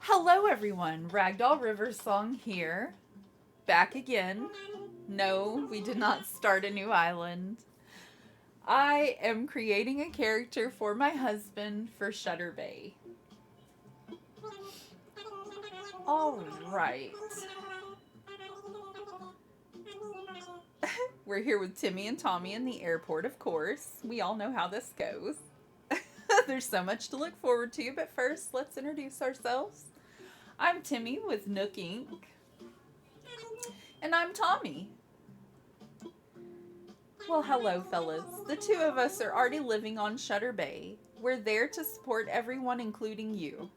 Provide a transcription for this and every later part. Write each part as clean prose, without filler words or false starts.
Hello, everyone. Ragdoll River Song here. Back again. No, we did not start a new island. I am creating a character for my husband for Shutter Bay. All right. We're here with Timmy and Tommy in the airport, of course. We all know how this goes. There's so much to look forward to, but first, let's introduce ourselves. I'm Timmy with Nook Inc. And I'm Tommy. Well, hello, fellas. The two of us are already living on Shutter Bay. We're there to support everyone, including you.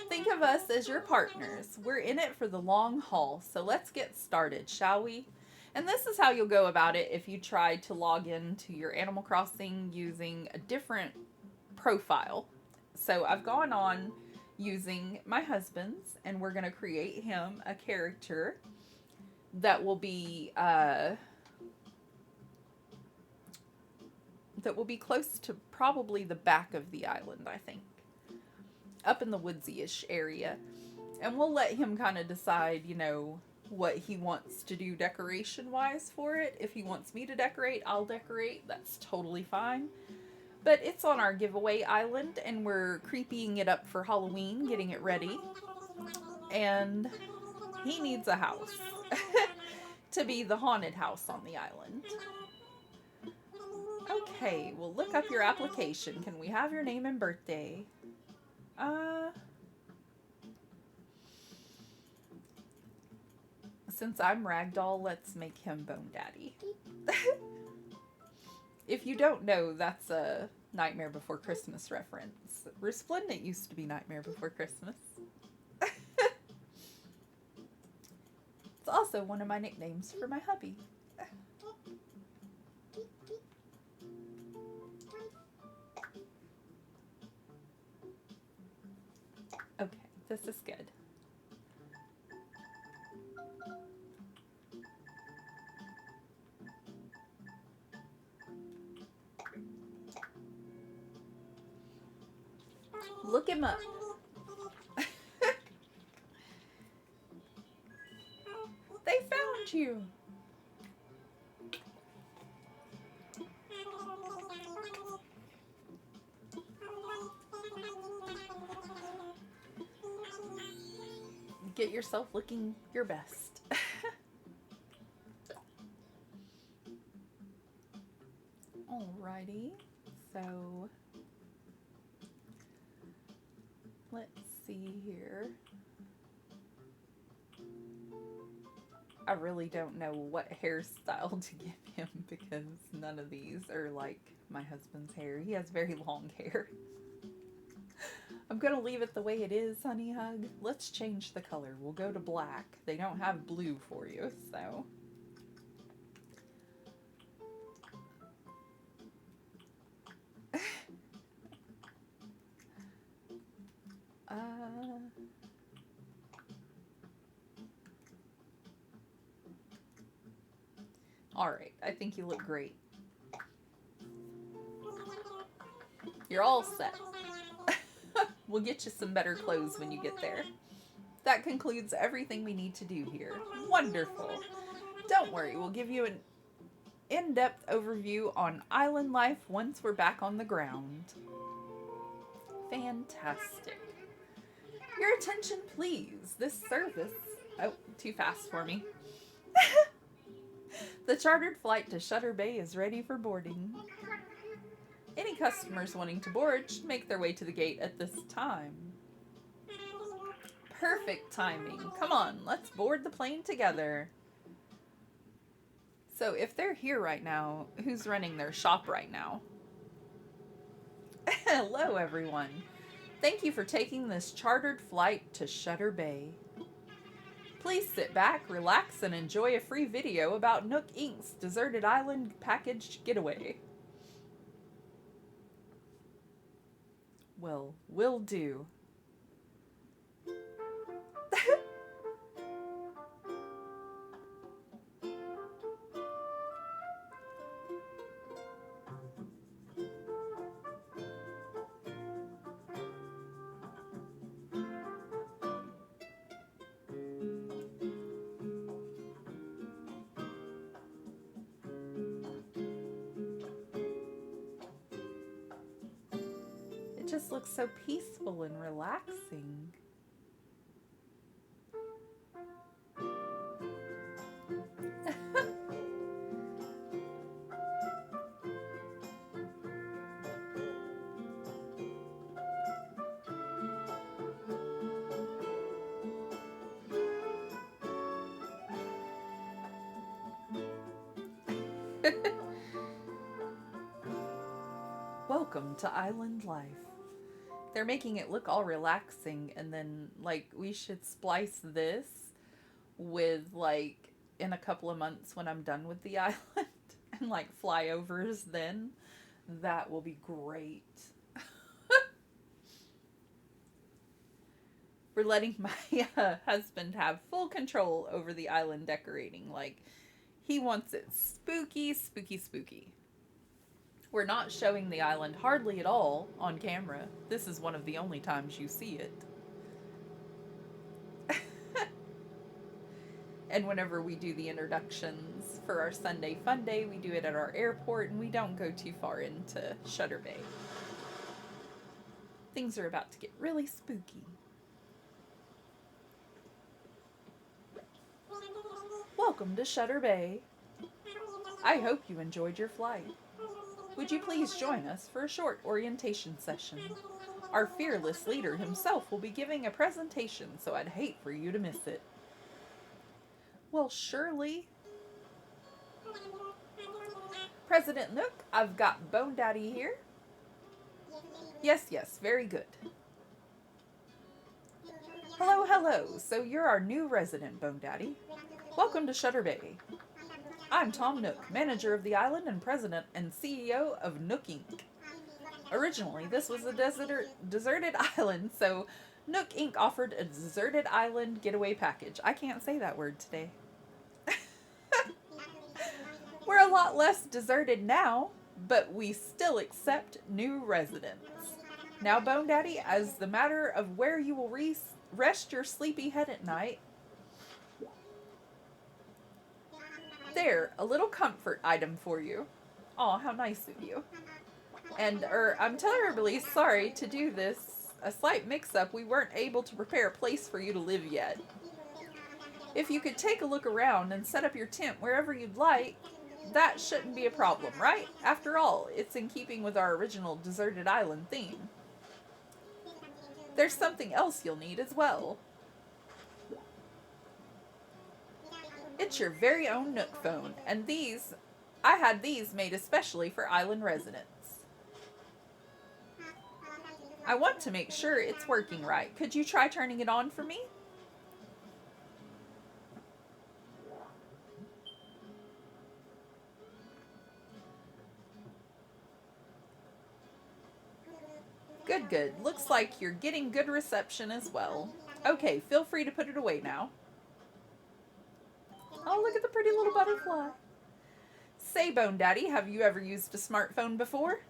Think of us as your partners. We're in it for the long haul, so let's get started, shall we? And this is how you'll go about it if you try to log into your Animal Crossing using a different profile. So I've gone on using my husband's, and we're going to create him a character that will be close to probably the back of the island, I think. Up in the woodsy-ish area. And we'll let him kind of decide, what he wants to do decoration-wise for it. If he wants me to decorate, I'll decorate. That's totally fine. But it's on our giveaway island, and we're creepying it up for Halloween, getting it ready. And he needs a house to be the haunted house on the island. Okay, well, look up your application. Can we have your name and birthday? Since I'm Ragdoll, let's make him Bonedaddy. If you don't know, that's a Nightmare Before Christmas reference. Resplendent used to be Nightmare Before Christmas. It's also one of my nicknames for my hubby. Okay, this is good. Look him up. They found you. Get yourself looking your best. Alrighty, so let's see here. I really don't know what hairstyle to give him because none of these are like my husband's hair. He has very long hair. I'm gonna leave it the way it is, honey hug. Let's change the color. We'll go to black. They don't have blue for you, so. Alright, I think you look great. You're all set. We'll get you some better clothes when you get there. That concludes everything we need to do here. Wonderful. Don't worry, we'll give you an in-depth overview on island life once we're back on the ground. Fantastic. Your attention, please. This service... Oh, too fast for me. The chartered flight to Shutter Bay is ready for boarding. Any customers wanting to board should make their way to the gate at this time. Perfect timing. Come on, let's board the plane together. So if they're here right now, who's running their shop right now? Hello, everyone. Thank you for taking this chartered flight to Shutter Bay. Please sit back, relax, and enjoy a free video about Nook Inc.'s Deserted Island Package Getaway. Well, will do. just looks so peaceful and relaxing. Welcome to island life. They're making it look all relaxing, and then, like, we should splice this with, like, in a couple of months when I'm done with the island, and, like, flyovers then. That will be great. We're letting my husband have full control over the island decorating. Like, he wants it spooky, spooky, spooky. We're not showing the island hardly at all on camera. This is one of the only times you see it. And whenever we do the introductions for our Sunday Fun Day, we do it at our airport, and we don't go too far into Shutter Bay. Things are about to get really spooky. Welcome to Shutter Bay. I hope you enjoyed your flight. Would you please join us for a short orientation session? Our fearless leader himself will be giving a presentation, so I'd hate for you to miss it. Well, surely. President Nook, I've got Bonedaddy here. Yes, very good. Hello, hello. So you're our new resident, Bonedaddy. Welcome to Shutter Bay. I'm Tom Nook, manager of the island and president and CEO of Nook Inc. Originally, this was a deserted island, so Nook Inc. offered a deserted island getaway package. I can't say that word today. We're a lot less deserted now, but we still accept new residents. Now, Bonedaddy, as the matter of where you will rest your sleepy head at night, there, a little comfort item for you. Aw, how nice of you. And, I'm terribly sorry to do this. A slight mix-up. We weren't able to prepare a place for you to live yet. If you could take a look around and set up your tent wherever you'd like, that shouldn't be a problem, right? After all, it's in keeping with our original deserted island theme. There's something else you'll need as well. It's your very own Nook phone, and I had these made especially for island residents. I want to make sure it's working right. Could you try turning it on for me? Good. Looks like you're getting good reception as well. Okay, feel free to put it away now. Oh, look at the pretty little butterfly. Say, Bonedaddy, have you ever used a smartphone before?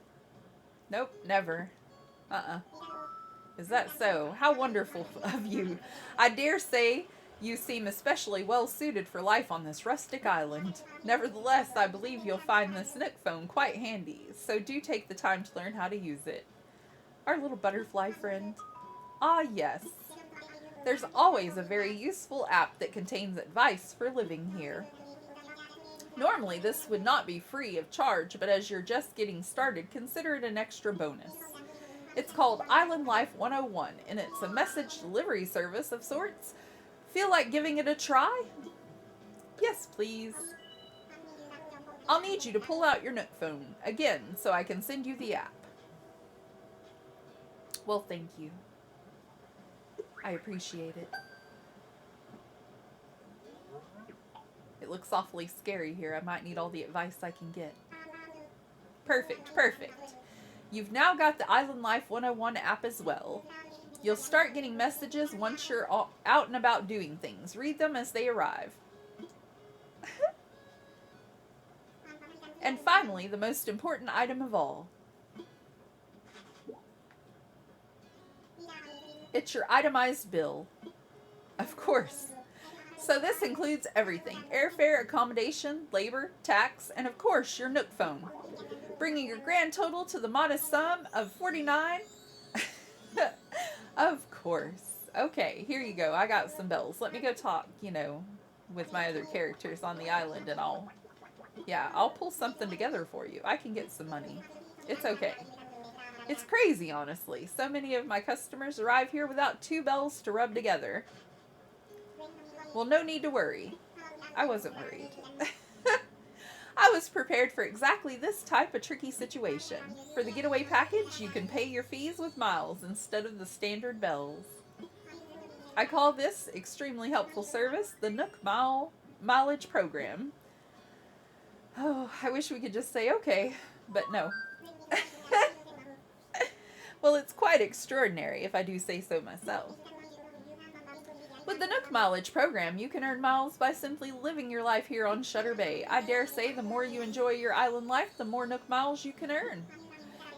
Nope, never. Is that so? How wonderful of you. I dare say you seem especially well suited for life on this rustic island. Nevertheless, I believe you'll find this Nook phone quite handy, so do take the time to learn how to use it. Our little butterfly friend. Ah, yes. There's always a very useful app that contains advice for living here. Normally, this would not be free of charge, but as you're just getting started, consider it an extra bonus. It's called Island Life 101, and it's a message delivery service of sorts. Feel like giving it a try? Yes, please. I'll need you to pull out your Nook phone again so I can send you the app. Well, thank you. I appreciate it. It looks awfully scary here. I might need all the advice I can get. Perfect. You've now got the Island Life 101 app as well. You'll start getting messages once you're out and about doing things. Read them as they arrive. And finally, the most important item of all. It's your itemized bill. Of course. So this includes everything. Airfare, accommodation, labor, tax, and of course your Nook phone. Bringing your grand total to the modest sum of $49. Of course. Okay, here you go. I got some bells. Let me go talk, with my other characters on the island and I'll pull something together for you. I can get some money. It's okay. It's crazy, honestly. So many of my customers arrive here without two bells to rub together. Well, no need to worry. I wasn't worried. I was prepared for exactly this type of tricky situation. For the getaway package, you can pay your fees with miles instead of the standard bells. I call this extremely helpful service the Nook Mileage Program. Oh, I wish we could just say okay, but no. Well, it's quite extraordinary, if I do say so myself. With the Nook Mileage Program, you can earn miles by simply living your life here on Shutter Bay. I dare say the more you enjoy your island life, the more Nook miles you can earn.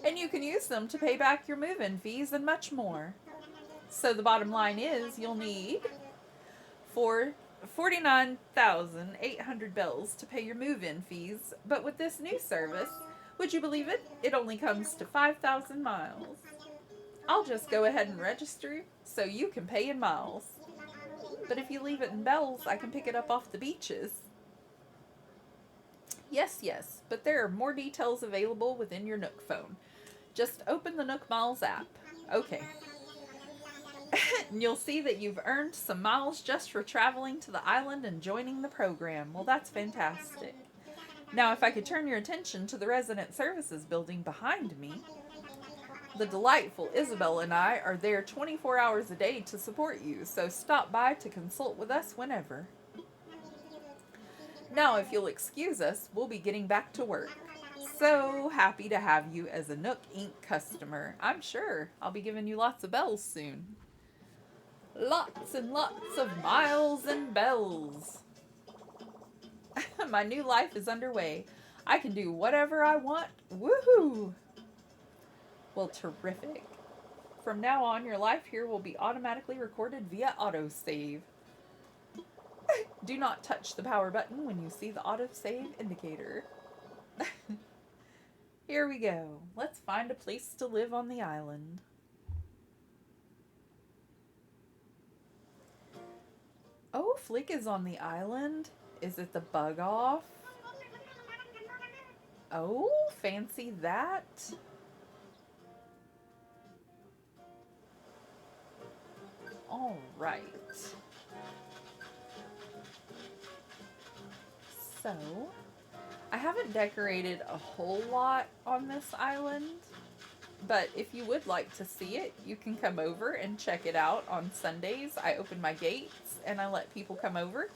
And you can use them to pay back your move-in fees and much more. So the bottom line is you'll need 49,800 bells to pay your move-in fees, but with this new service, would you believe it? It only comes to 5,000 miles. I'll just go ahead and register so you can pay in miles. But if you leave it in bells, I can pick it up off the beaches. Yes, but there are more details available within your Nook phone. Just open the Nook Miles app. Okay. And you'll see that you've earned some miles just for traveling to the island and joining the program. Well, that's fantastic. Now, if I could turn your attention to the resident services building behind me, the delightful Isabel and I are there 24 hours a day to support you, so stop by to consult with us whenever. Now, if you'll excuse us, we'll be getting back to work. So happy to have you as a Nook Inc. customer. I'm sure I'll be giving you lots of bells soon. Lots and lots of miles and bells. My new life is underway. I can do whatever I want. Woohoo! Well, terrific. From now on, your life here will be automatically recorded via autosave. Do not touch the power button when you see the autosave indicator. Here we go. Let's find a place to live on the island. Oh, Flick is on the island. Is it the bug off? Oh, fancy that. All right. So, I haven't decorated a whole lot on this island, but if you would like to see it, you can come over and check it out on Sundays. I open my gates and I let people come over.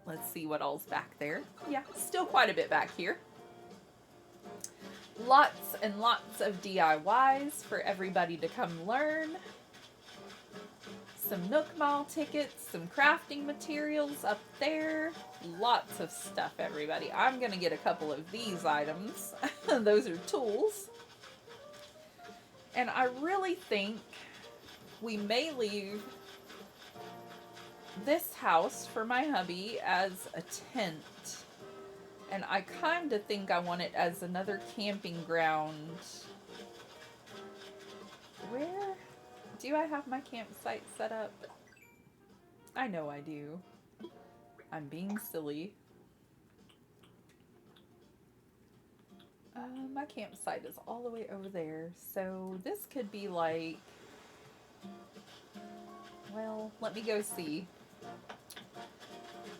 Let's see what all's back there. Yeah, still quite a bit back here. Lots and lots of DIYs for everybody to come learn. Some Nook Mile tickets, some crafting materials up there. Lots of stuff, everybody. I'm going to get a couple of these items. Those are tools. And I really think we may leave this house for my hubby as a tent. And I kind of think I want it as another camping ground. Where do I have my campsite set up? I know I do. I'm being silly. My campsite is all the way over there. So this could be like... Well, let me go see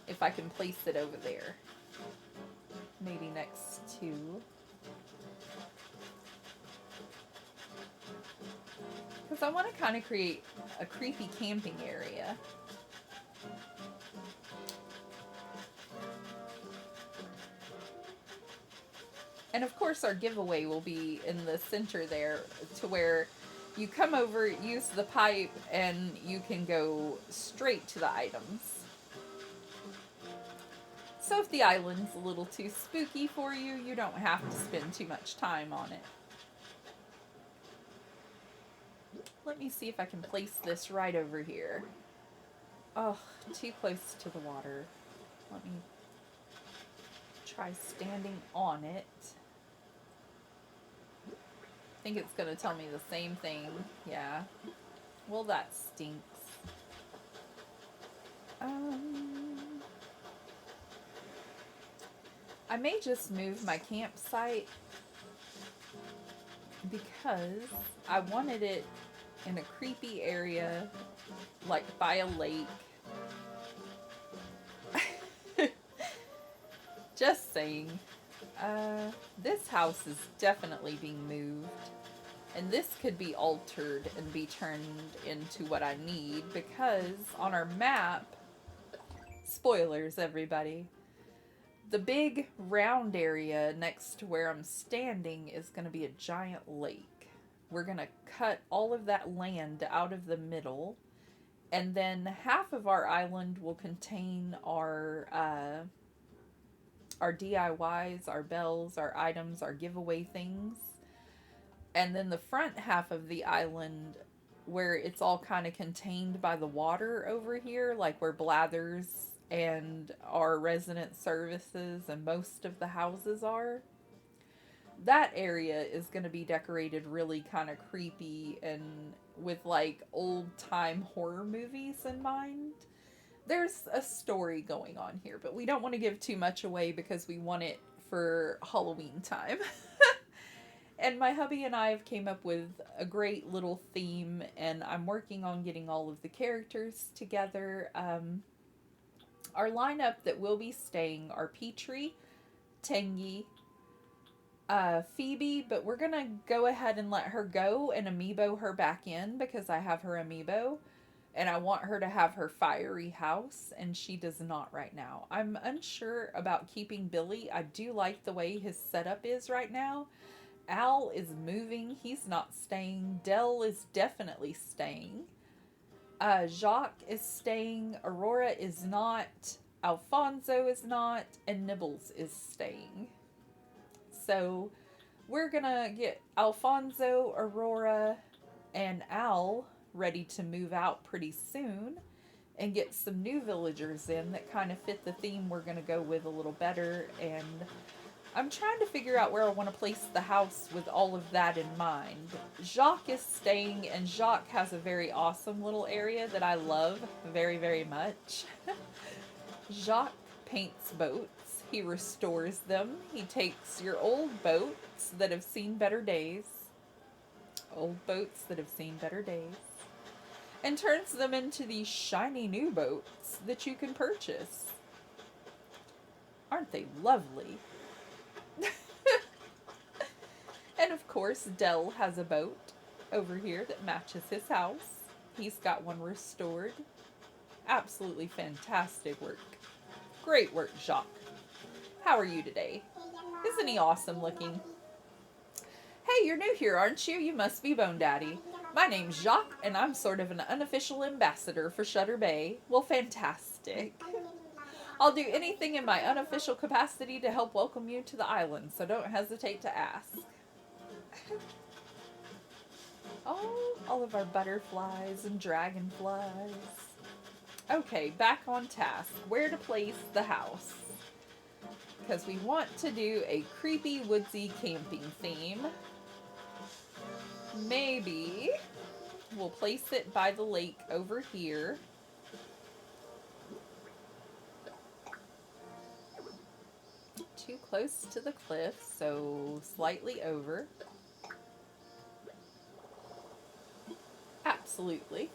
if I can place it over there. Maybe next to... Because I want to kind of create a creepy camping area. And of course our giveaway will be in the center there to where you come over, use the pipe, and you can go straight to the items. So if the island's a little too spooky for you, you don't have to spend too much time on it. Let me see if I can place this right over here. Oh, too close to the water. Let me try standing on it. I think it's going to tell me the same thing. Yeah. Well, that stinks. I may just move my campsite because I wanted it in a creepy area, like by a lake. Just saying. This house is definitely being moved. And this could be altered and be turned into what I need because on our map, spoilers everybody, the big round area next to where I'm standing is going to be a giant lake. We're going to cut all of that land out of the middle, and then half of our island will contain our DIYs, our bells, our items, our giveaway things. And then the front half of the island, where it's all kind of contained by the water over here, like where Blathers and our resident services and most of the houses are, that area is going to be decorated really kind of creepy and with like old time horror movies in mind. There's a story going on here, but we don't want to give too much away because we want it for Halloween time. And my hubby and I have came up with a great little theme, and I'm working on getting all of the characters together. Our lineup that will be staying are Petrie, Tengi, Phoebe, but we're going to go ahead and let her go and amiibo her back in because I have her amiibo. And I want her to have her fiery house, and she does not right now. I'm unsure about keeping Billy. I do like the way his setup is right now. Al is moving. He's not staying. Dell is definitely staying. Jacques is staying. Aurora is not. Alfonso is not. And Nibbles is staying. So we're going to get Alfonso, Aurora, and Al ready to move out pretty soon and get some new villagers in that kind of fit the theme we're going to go with a little better. And I'm trying to figure out where I want to place the house with all of that in mind. Jacques is staying, and Jacques has a very awesome little area that I love very, very much. Jacques paints boats. He restores them. He takes your old boats that have seen better days, and turns them into these shiny new boats that you can purchase. Aren't they lovely? And of course, Dell has a boat over here that matches his house. He's got one restored. Absolutely fantastic work. Great work, Jacques. How are you today? Isn't he awesome looking? Hey, you're new here, aren't you? You must be Bonedaddy. My name's Jacques, and I'm sort of an unofficial ambassador for Shutter Bay. Well, fantastic. I'll do anything in my unofficial capacity to help welcome you to the island, so don't hesitate to ask. Oh, all of our butterflies and dragonflies. Okay, back on task. Where to place the house? Because we want to do a creepy, woodsy camping theme. Maybe we'll place it by the lake over here. Too close to the cliff, so slightly over. Absolutely.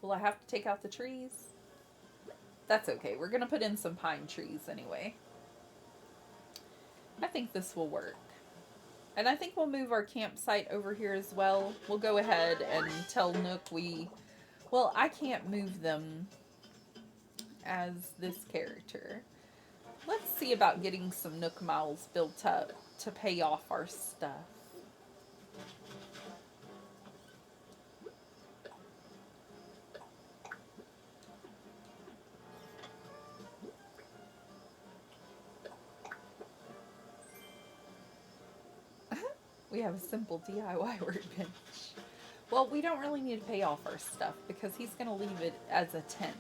Will I have to take out the trees? That's okay. We're going to put in some pine trees anyway. I think this will work. And I think we'll move our campsite over here as well. We'll go ahead and tell Nook well, I can't move them as this character. Let's see about getting some Nook miles built up to pay off our stuff. We have a simple DIY workbench. Well, we don't really need to pay off our stuff because he's going to leave it as a tent.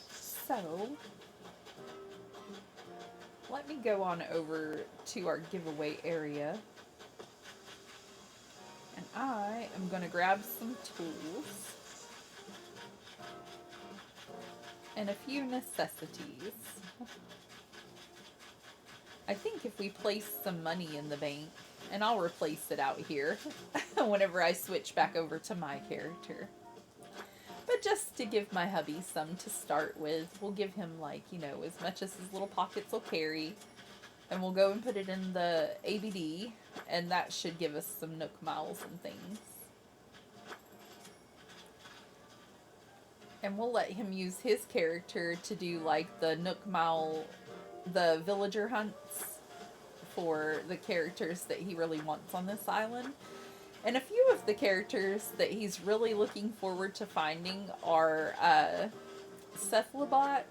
So Let me go on over to our giveaway area. And I am going to grab some tools and a few necessities. I think if we place some money in the bank, and I'll replace it out here whenever I switch back over to my character. But just to give my hubby some to start with, we'll give him, like, you know, as much as his little pockets will carry. And we'll go and put it in the ABD, and that should give us some Nook miles and things. And we'll let him use his character to do, like, the Nook mile, the villager hunts for the characters that he really wants on this island. And a few of the characters that he's really looking forward to finding are Cephalobot,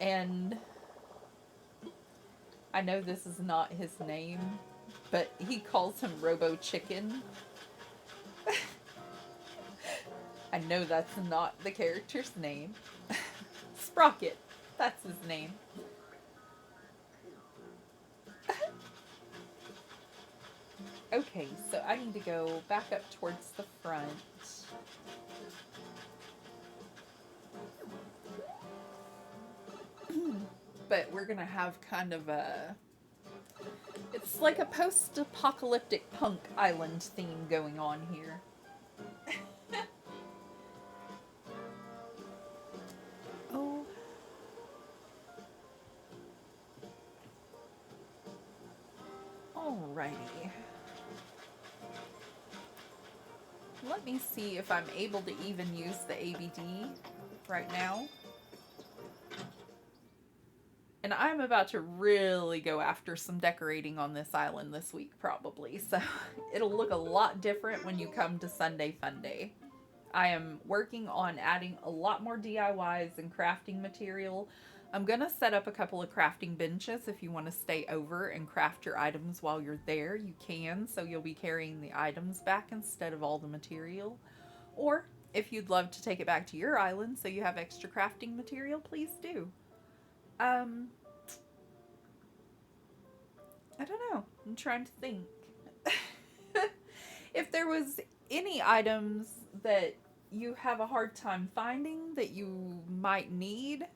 and I know this is not his name, but he calls him Robo Chicken. I know that's not the character's name. Sprocket, that's his name. Okay, so I need to go back up towards the front. But we're gonna have kind of a... It's like a post-apocalyptic punk island theme going on here. Oh. Alrighty. Let me see if I'm able to even use the ABD right now. And I'm about to really go after some decorating on this island this week, probably. So it'll look a lot different when you come to Sunday Fun Day. I am working on adding a lot more DIYs and crafting material. I'm going to set up a couple of crafting benches. If you want to stay over and craft your items while you're there, you can. So you'll be carrying the items back instead of all the material. Or if you'd love to take it back to your island so you have extra crafting material, please do. I don't know. I'm trying to think. If there was any items that you have a hard time finding that you might need,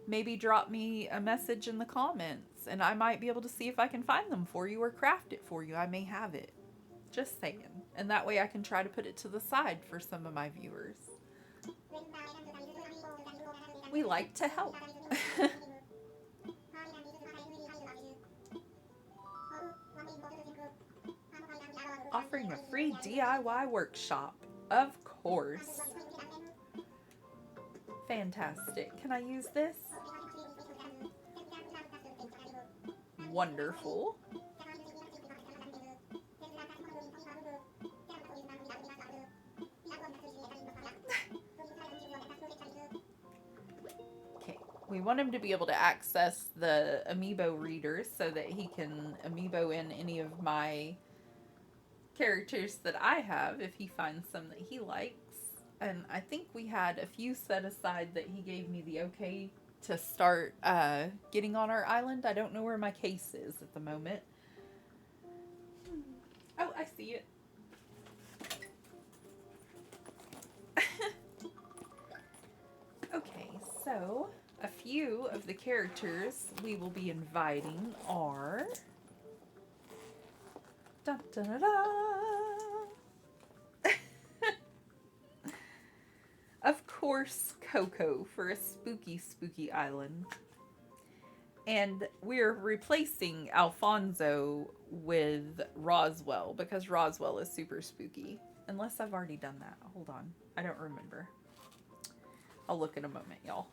maybe drop me a message in the comments and I might be able to see if I can find them for you or craft it for you. I may have it. Just saying. And that way I can try to put it to the side for some of my viewers. We like to help. Offering a free DIY workshop. Of course. Fantastic. Can I use this? Wonderful. Okay. We want him to be able to access the amiibo readers so that he can amiibo in any of my characters that I have if he finds some that he likes. And I think we had a few set aside that he gave me the okay to start getting on our island. I don't know where my case is at the moment. Oh, I see it. Okay, so a few of the characters we will be inviting are... Dun, dun, dun, dun. Of course, Coco for a spooky, spooky island. And we're replacing Alfonso with Roswell because Roswell is super spooky. Unless I've already done that. Hold on. I don't remember. I'll look in a moment, y'all.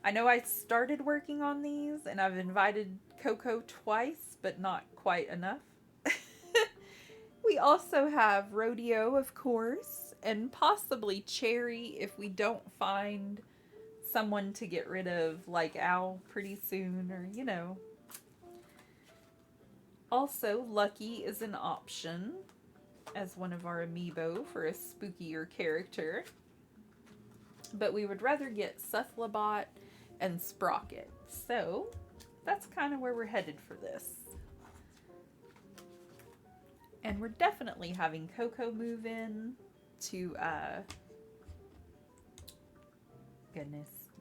I know I started working on these and I've invited Coco twice, but not quite enough. We also have Rodeo, of course, and possibly Cherry if we don't find someone to get rid of, like Al, pretty soon, or, you know. Also, Lucky is an option as one of our amiibo for a spookier character. But we would rather get Cephalobot and Sprocket. So, that's kind of where we're headed for this. And we're definitely having Coco move in to,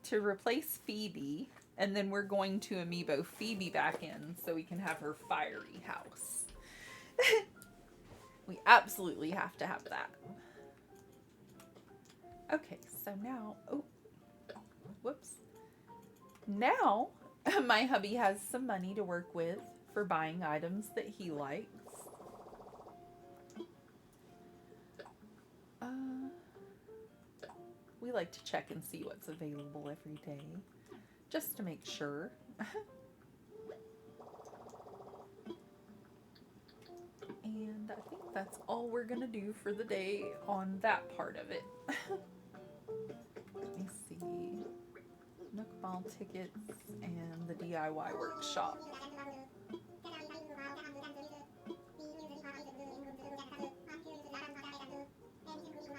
to replace Phoebe. And then we're going to amiibo Phoebe back in so we can have her fiery house. We absolutely have to have that. Okay, so now, oh, whoops. Now, my hubby has some money to work with for buying items that he likes. We like to check and see what's available every day, just to make sure. And I think that's all we're gonna do for the day on that part of it. Let me see. Nook Mall tickets and the DIY workshop.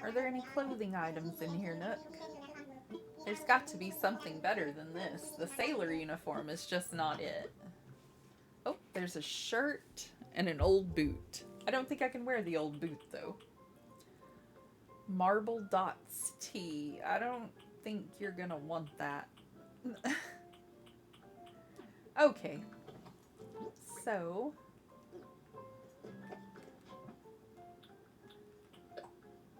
Are there any clothing items in here, Nook? There's got to be something better than this. The sailor uniform is just not it. Oh, there's a shirt and an old boot. I don't think I can wear the old boot, though. Marble Dots tee. I don't think you're gonna want that. Okay. So...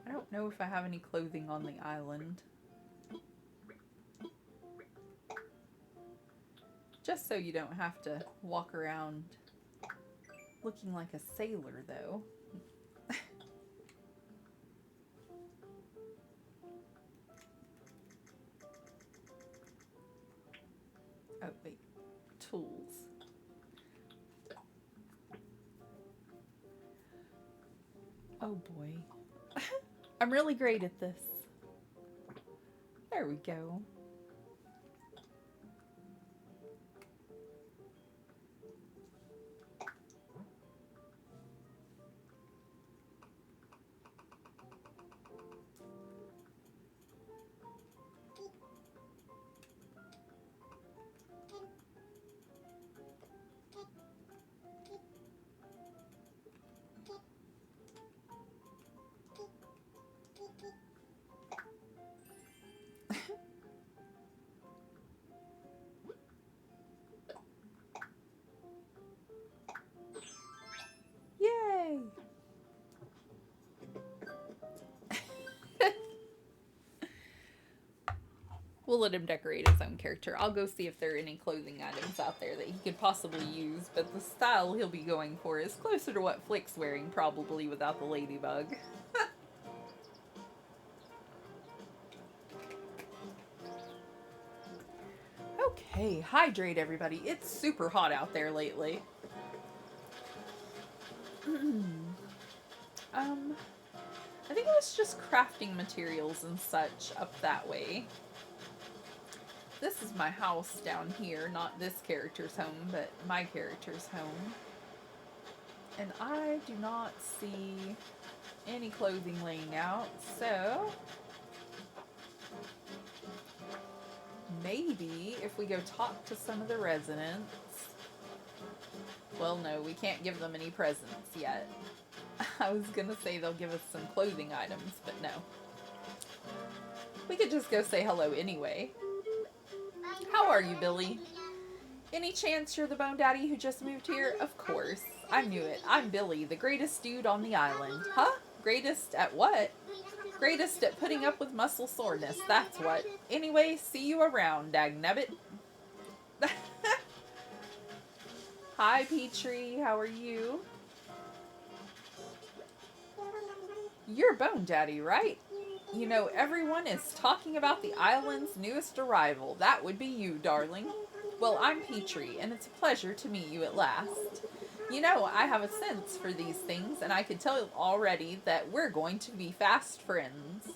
I don't know if I have any clothing on the island. Just so you don't have to walk around looking like a sailor, though. Oh, wait. Tools. Oh, boy. I'm really great at this. There we go. Yay! We'll let him decorate his own character. I'll go see if there are any clothing items out there that he could possibly use, but the style he'll be going for is closer to what Flick's wearing, probably without the ladybug. Okay, hydrate everybody. It's super hot out there lately. I think it was just crafting materials and such up that way. This is my house down here, not this character's home, but my character's home. And I do not see any clothing laying out, so maybe if we go talk to some of the residents. Well, no, we can't give them any presents yet. I was gonna say they'll give us some clothing items, but no. We could just go say hello anyway. How are you, Billy? Any chance you're the Bonedaddy who just moved here? Of course. I knew it. I'm Billy, the greatest dude on the island. Huh? Greatest at what? Greatest at putting up with muscle soreness, that's what. Anyway, see you around, dagnabbit. Hi, Petrie. How are you? You're Bonedaddy, right? You know, everyone is talking about the island's newest arrival. That would be you, darling. Well, I'm Petrie, and it's a pleasure to meet you at last. You know, I have a sense for these things, and I can tell already that we're going to be fast friends.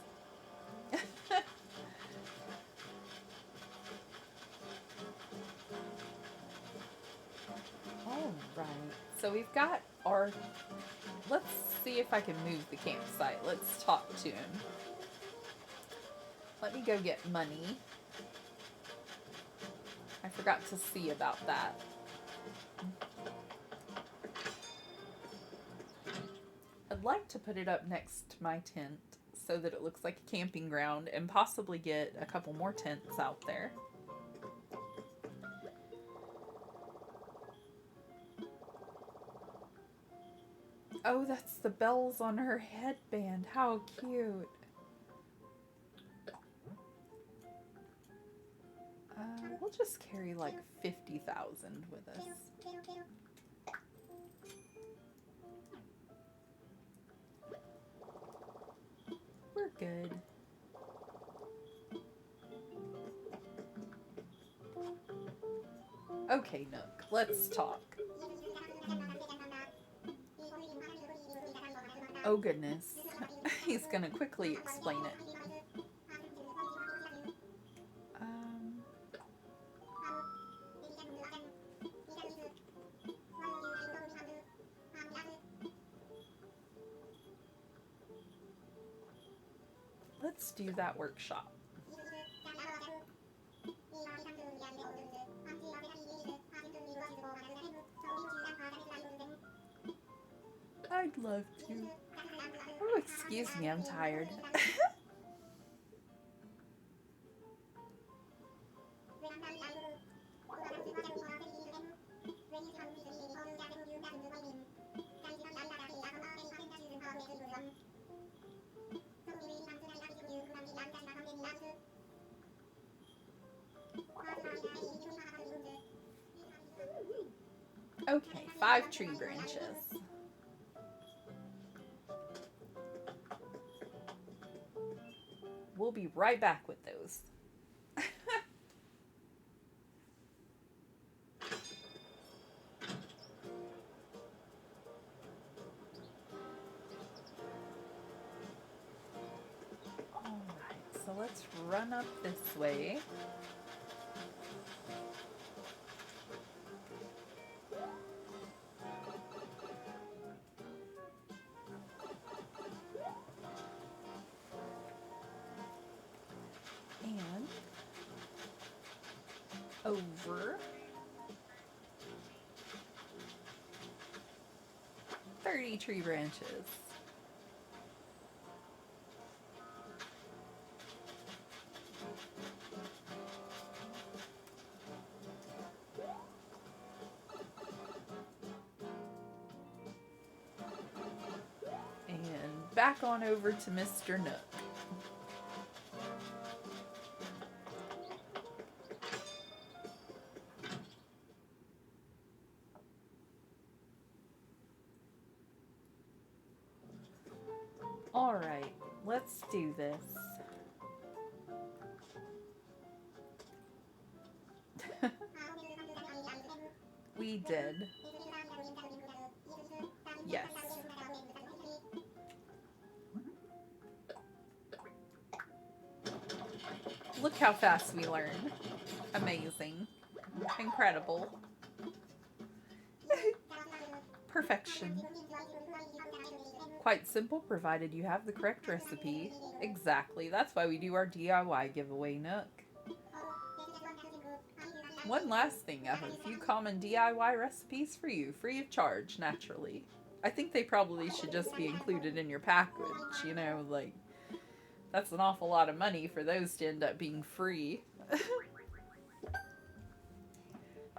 Alright, so we've got our... Let's see if I can move the campsite. Let's talk to him. Let me go get money. I forgot to see about that. I'd like to put it up next to my tent so that it looks like a camping ground and possibly get a couple more tents out there. Oh, that's the bells on her headband. How cute. We'll just carry like 50,000 with us. We're good. Okay, Nook, let's talk. Oh goodness. He's gonna quickly explain it. Let's do that workshop. I'd love to. Oh, excuse me, I'm tired. Okay, 5 tree branches. We'll be right back with those. Alright, so let's run up this way. And over 30 tree branches. And back on over to Mr. Nook. Alright, let's do this. We did. Yes. Look how fast we learn. Amazing. Incredible. Perfection. Quite simple, provided you have the correct recipe. Exactly. That's why we do our DIY giveaway, Nook. One last thing, I have a few common DIY recipes for you, free of charge, naturally. I think they probably should just be included in your package, you know, like, that's an awful lot of money for those to end up being free.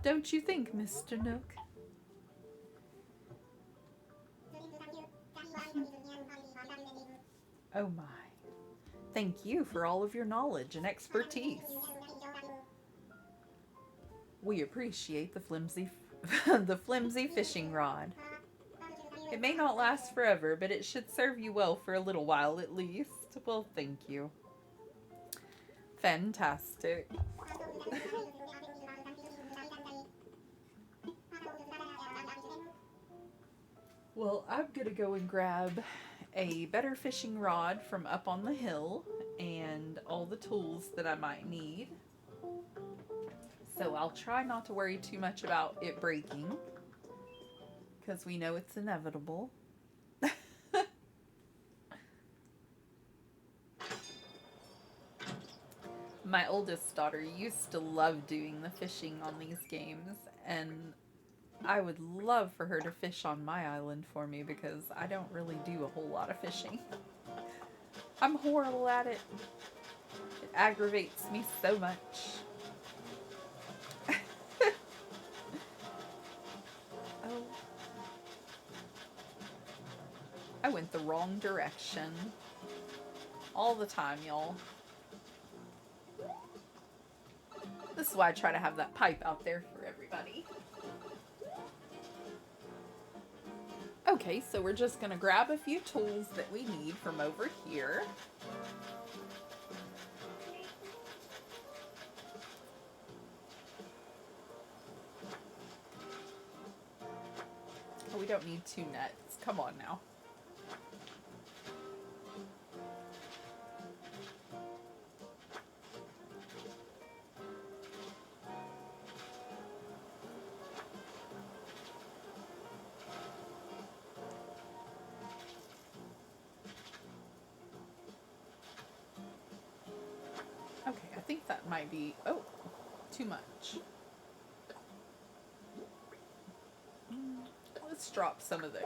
Don't you think, Mr. Nook? Oh my. Thank you for all of your knowledge and expertise. We appreciate the flimsy fishing rod. It may not last forever, but it should serve you well for a little while at least. Well, thank you. Fantastic. Well, I'm gonna go and grab a better fishing rod from up on the hill and all the tools that I might need. So I'll try not to worry too much about it breaking, because we know it's inevitable. My oldest daughter used to love doing the fishing on these games, and I would love for her to fish on my island for me because I don't really do a whole lot of fishing. I'm horrible at it. It aggravates me so much. Oh, I went the wrong direction. All the time, y'all. This is why I try to have that pipe out there for everybody. Okay, so we're just going to grab a few tools that we need from over here. Oh, we don't need 2 nets. Come on now. Okay, I think that might be, oh, too much. Let's drop some of those.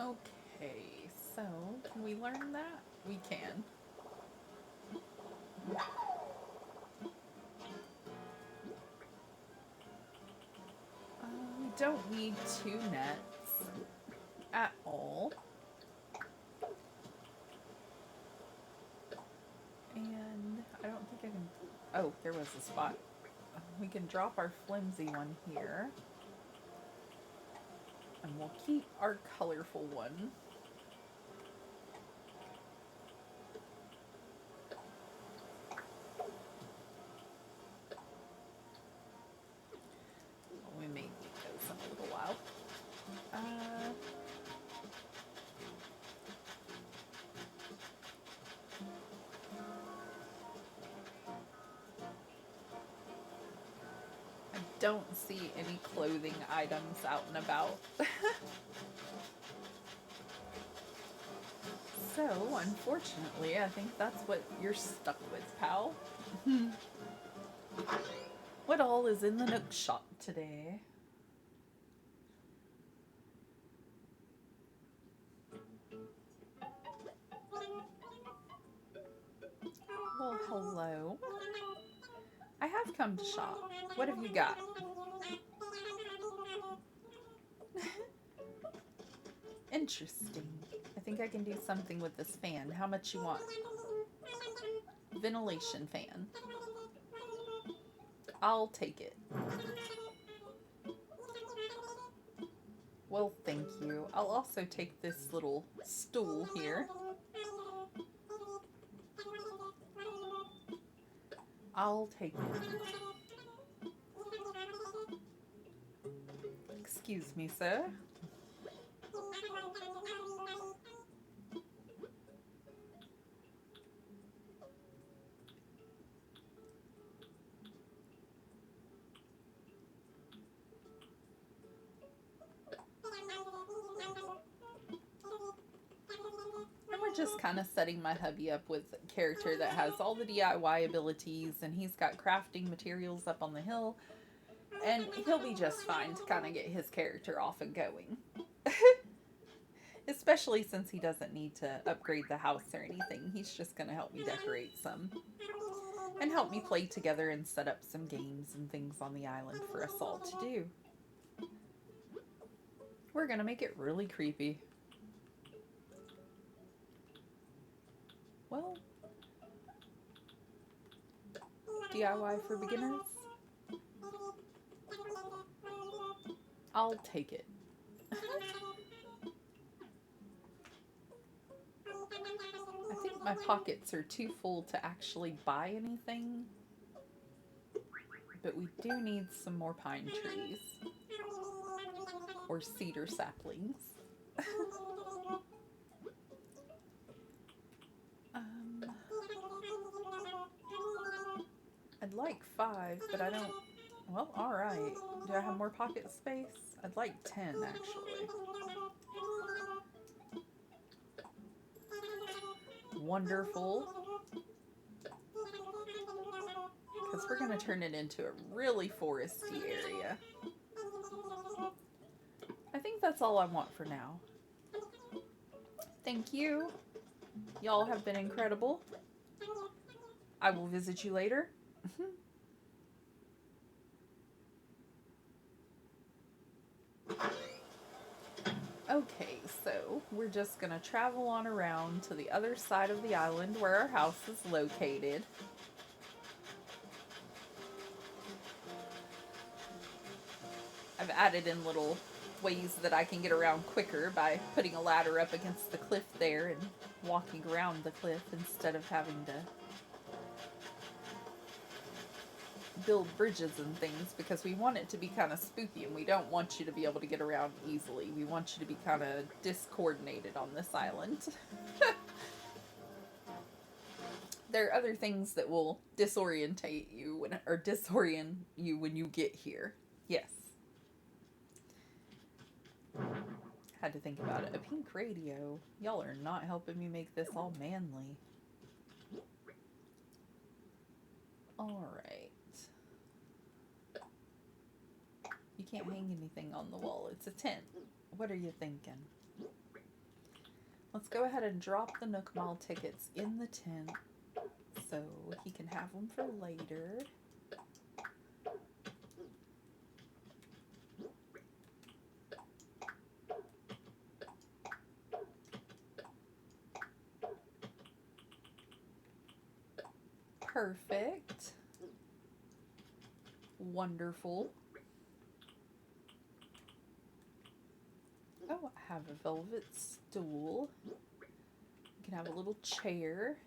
Okay, so can we learn that? We can. We don't need 2 nets at all. And I don't think I can, oh, there was a spot. We can drop our flimsy one here. And we'll keep our colorful one. We may need those in a little while. I don't see any clothing items out and about. So, unfortunately, I think that's what you're stuck with, pal. What all is in the Nook shop today? Well, hello. I have come to shop. What have you got? Interesting. I think I can do something with this fan. How much you want? Ventilation fan. I'll take it. Well, thank you. I'll also take this little stool here. I'll take it. Excuse me, sir. Just kind of setting my hubby up with a character that has all the DIY abilities, and he's got crafting materials up on the hill, and he'll be just fine to kind of get his character off and going. Especially since he doesn't need to upgrade the house or anything. He's just going to help me decorate some and help me play together and set up some games and things on the island for us all to do. We're going to make it really creepy. Well, DIY for beginners? I'll take it. I think my pockets are too full to actually buy anything, but we do need some more pine trees or cedar saplings. I'd like 5, but I don't... Well, alright. Do I have more pocket space? I'd like 10, actually. wonderful. Because we're going to turn it into a really foresty area. I think that's all I want for now. Thank you. Y'all have been incredible. I will visit you later. Okay, so we're just going to travel on around to the other side of the island where our house is located. I've added in little ways that I can get around quicker by putting a ladder up against the cliff there and walking around the cliff instead of having to build bridges and things, because we want it to be kind of spooky and we don't want you to be able to get around easily. We want you to be kind of discoordinated on this island. There are other things that will disorient you when you get here. Yes. Had to think about it. A pink radio. Y'all are not helping me make this all manly. Alright. You can't hang anything on the wall. It's a tent. What are you thinking? Let's go ahead and drop the Nook Mall tickets in the tent so he can have them for later. Perfect. Wonderful. Oh, I have a velvet stool. You can have a little chair.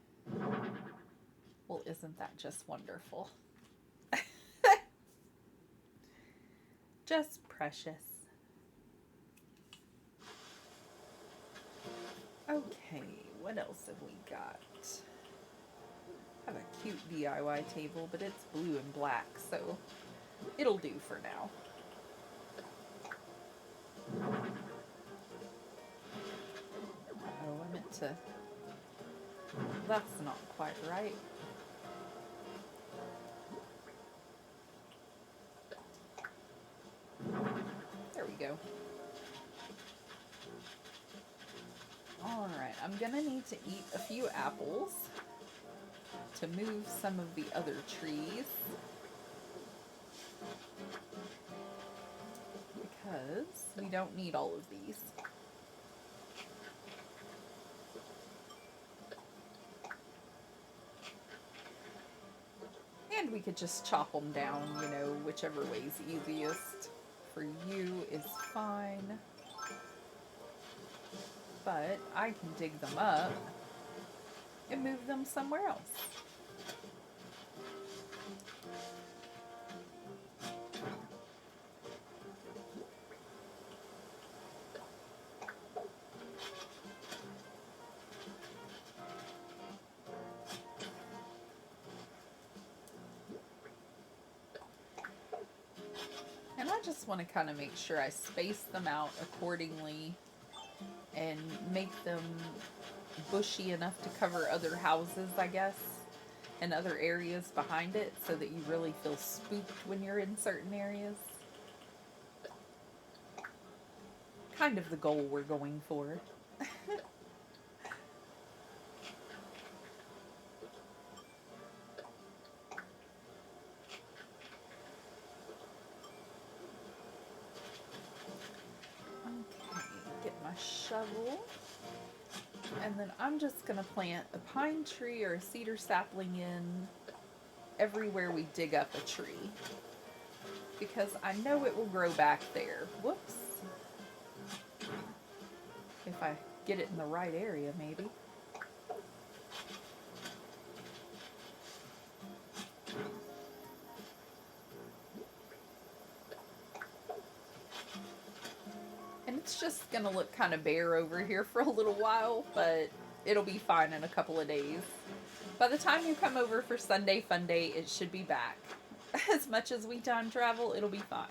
Well, isn't that just wonderful? Just precious. Okay, what else have we got? I have a cute DIY table, but it's blue and black, so it'll do for now. Oh, I meant to... That's not quite right. There we go. Alright, I'm gonna need to eat a few apples to move some of the other trees, because we don't need all of these. And we could just chop them down, you know, whichever way's easiest for you is fine. But I can dig them up and move them somewhere else. And I just want to kind of make sure I space them out accordingly and make them bushy enough to cover other houses, I guess, and other areas behind it, so that you really feel spooked when you're in certain areas. Kind of the goal we're going for. Shovel, and then I'm just gonna plant a pine tree or a cedar sapling in everywhere we dig up a tree, because I know it will grow back there. Whoops. If I get it in the right area, maybe. It's just gonna look kind of bare over here for a little while, but it'll be fine in a couple of days. By the time you come over for Sunday Fun Day, it should be back. As much as we time travel, it'll be fine.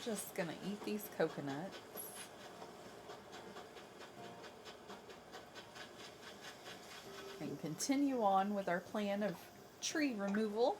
just gonna eat these coconuts. And continue on with our plan of tree removal.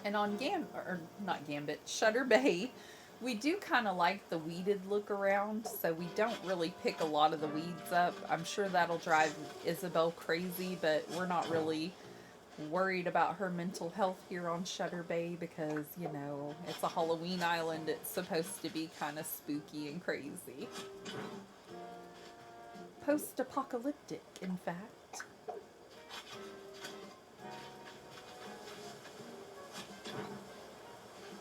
And on Shutter Bay, we do kind of like the weeded look around, so we don't really pick a lot of the weeds up. I'm sure that'll drive Isabel crazy, but we're not really worried about her mental health here on Shutter Bay because, you know, it's a Halloween island. It's supposed to be kind of spooky and crazy. Post-apocalyptic, in fact.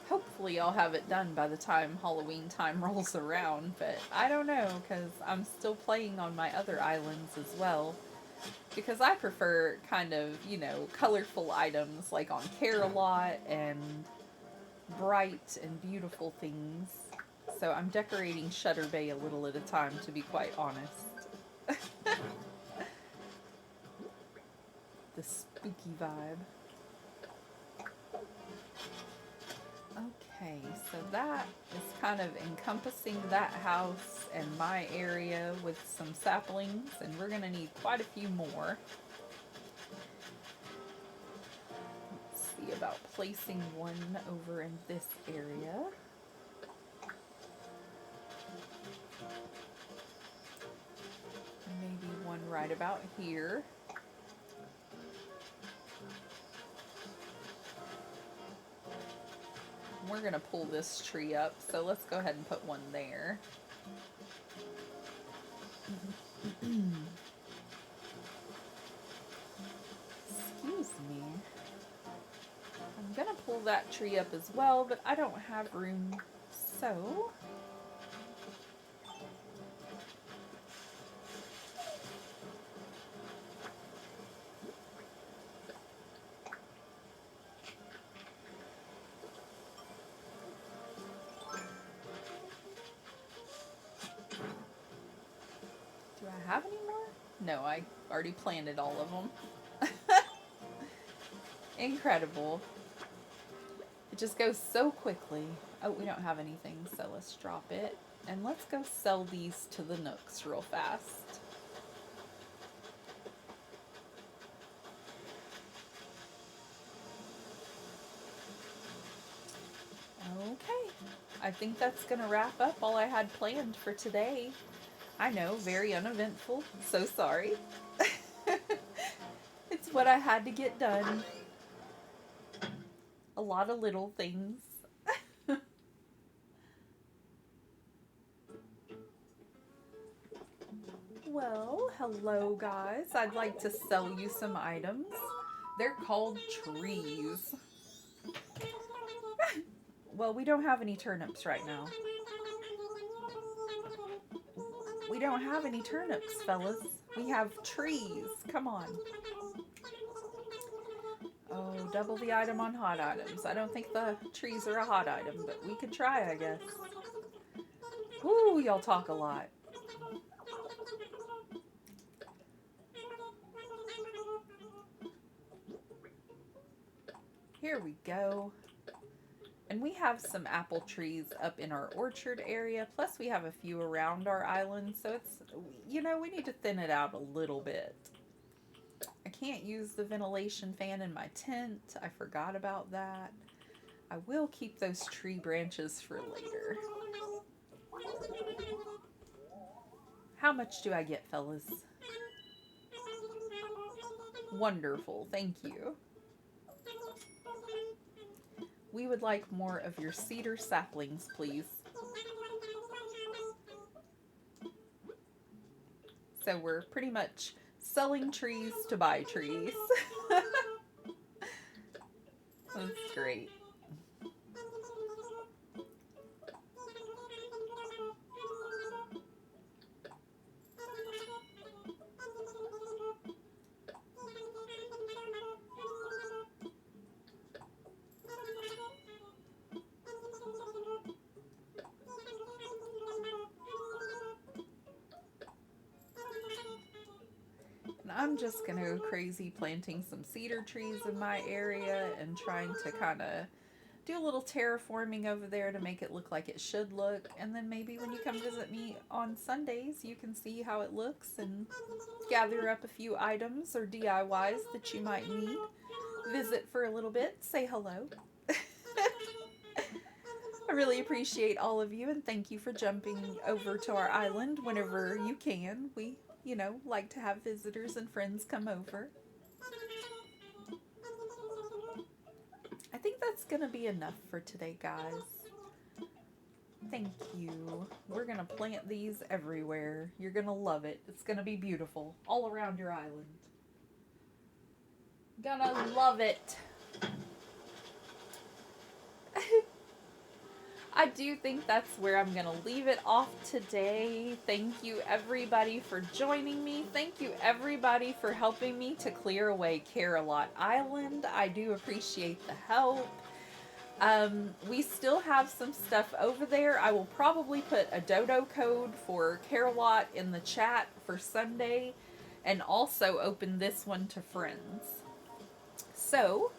Hopefully I'll have it done by the time Halloween time rolls around, but I don't know because I'm still playing on my other islands as well. Because I prefer kind of, you know, colorful items like on Carolot and bright and beautiful things. So I'm decorating Shutter Bay a little at a time, to be quite honest. The spooky vibe. Okay, so that is kind of encompassing that house and my area with some saplings, and we're going to need quite a few more. Let's see about placing one over in this area. Maybe one right about here. We're going to pull this tree up, so let's go ahead and put one there. Excuse me. I'm going to pull that tree up as well, but I don't have room, so... Do I have any more? No, I already planted all of them. Incredible. It just goes so quickly. Oh, we don't have anything, so let's drop it. And let's go sell these to the Nooks real fast. Okay. I think that's going to wrap up all I had planned for today. I know, very uneventful. So sorry. It's what I had to get done. A lot of little things. Well, hello guys. I'd like to sell you some items. They're called trees. Well, we don't have any turnips right now. We don't have any turnips, fellas. We have trees. Come on. Oh, double the item on hot items. I don't think the trees are a hot item, but we could try, I guess. Woo, y'all talk a lot. Here we go. And we have some apple trees up in our orchard area, plus we have a few around our island, so it's, you know, we need to thin it out a little bit. I can't use the ventilation fan in my tent. I forgot about that. I will keep those tree branches for later. How much do I get, fellas? Wonderful, thank you. We would like more of your cedar saplings, please. So we're pretty much selling trees to buy trees. That's great. I'm just going to go crazy planting some cedar trees in my area and trying to kind of do a little terraforming over there to make it look like it should look. And then maybe when you come visit me on Sundays, you can see how it looks and gather up a few items or DIYs that you might need. Visit for a little bit, say hello. I really appreciate all of you and thank you for jumping over to our island whenever you can. We, like to have visitors and friends come over. I think that's going to be enough for today, guys. Thank you. We're going to plant these everywhere. You're going to love it. It's going to be beautiful all around your island. Gonna love it. I do think that's where I'm going to leave it off today. Thank you everybody for joining me. Thank you everybody for helping me to clear away Carolot Island. I do appreciate the help. We still have some stuff over there. I will probably put a dodo code for Carolot in the chat for Sunday and also open this one to friends. So,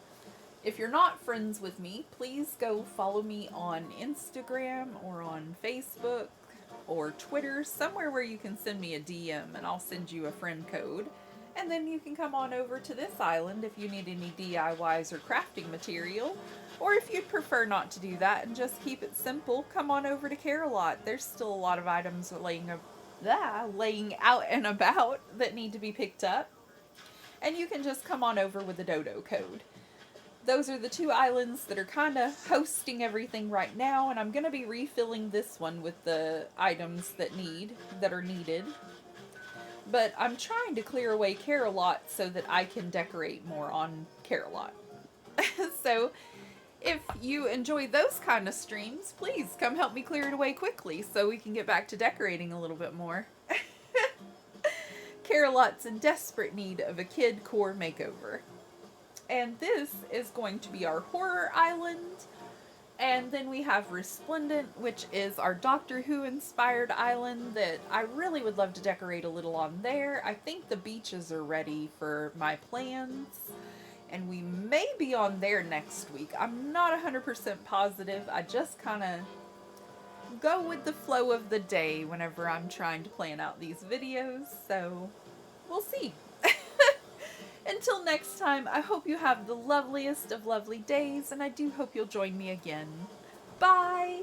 if you're not friends with me, please go follow me on Instagram or on Facebook or Twitter, somewhere where you can send me a DM and I'll send you a friend code. And then you can come on over to this island if you need any DIYs or crafting material. Or if you'd prefer not to do that and just keep it simple, come on over to Carolot. There's still a lot of items laying out and about that need to be picked up. And you can just come on over with a dodo code. Those are the two islands that are kind of hosting everything right now, and I'm going to be refilling this one with the items that are needed. But I'm trying to clear away Carolot so that I can decorate more on Carolot. So, if you enjoy those kind of streams, please come help me clear it away quickly so we can get back to decorating a little bit more. Carolot's in desperate need of a kid core makeover. And this is going to be our horror island. And then we have Resplendent, which is our Doctor Who inspired island that I really would love to decorate a little on there. I think the beaches are ready for my plans. And we may be on there next week. I'm not 100% positive. I just kind of go with the flow of the day whenever I'm trying to plan out these videos. So we'll see. Until next time, I hope you have the loveliest of lovely days, and I do hope you'll join me again. Bye!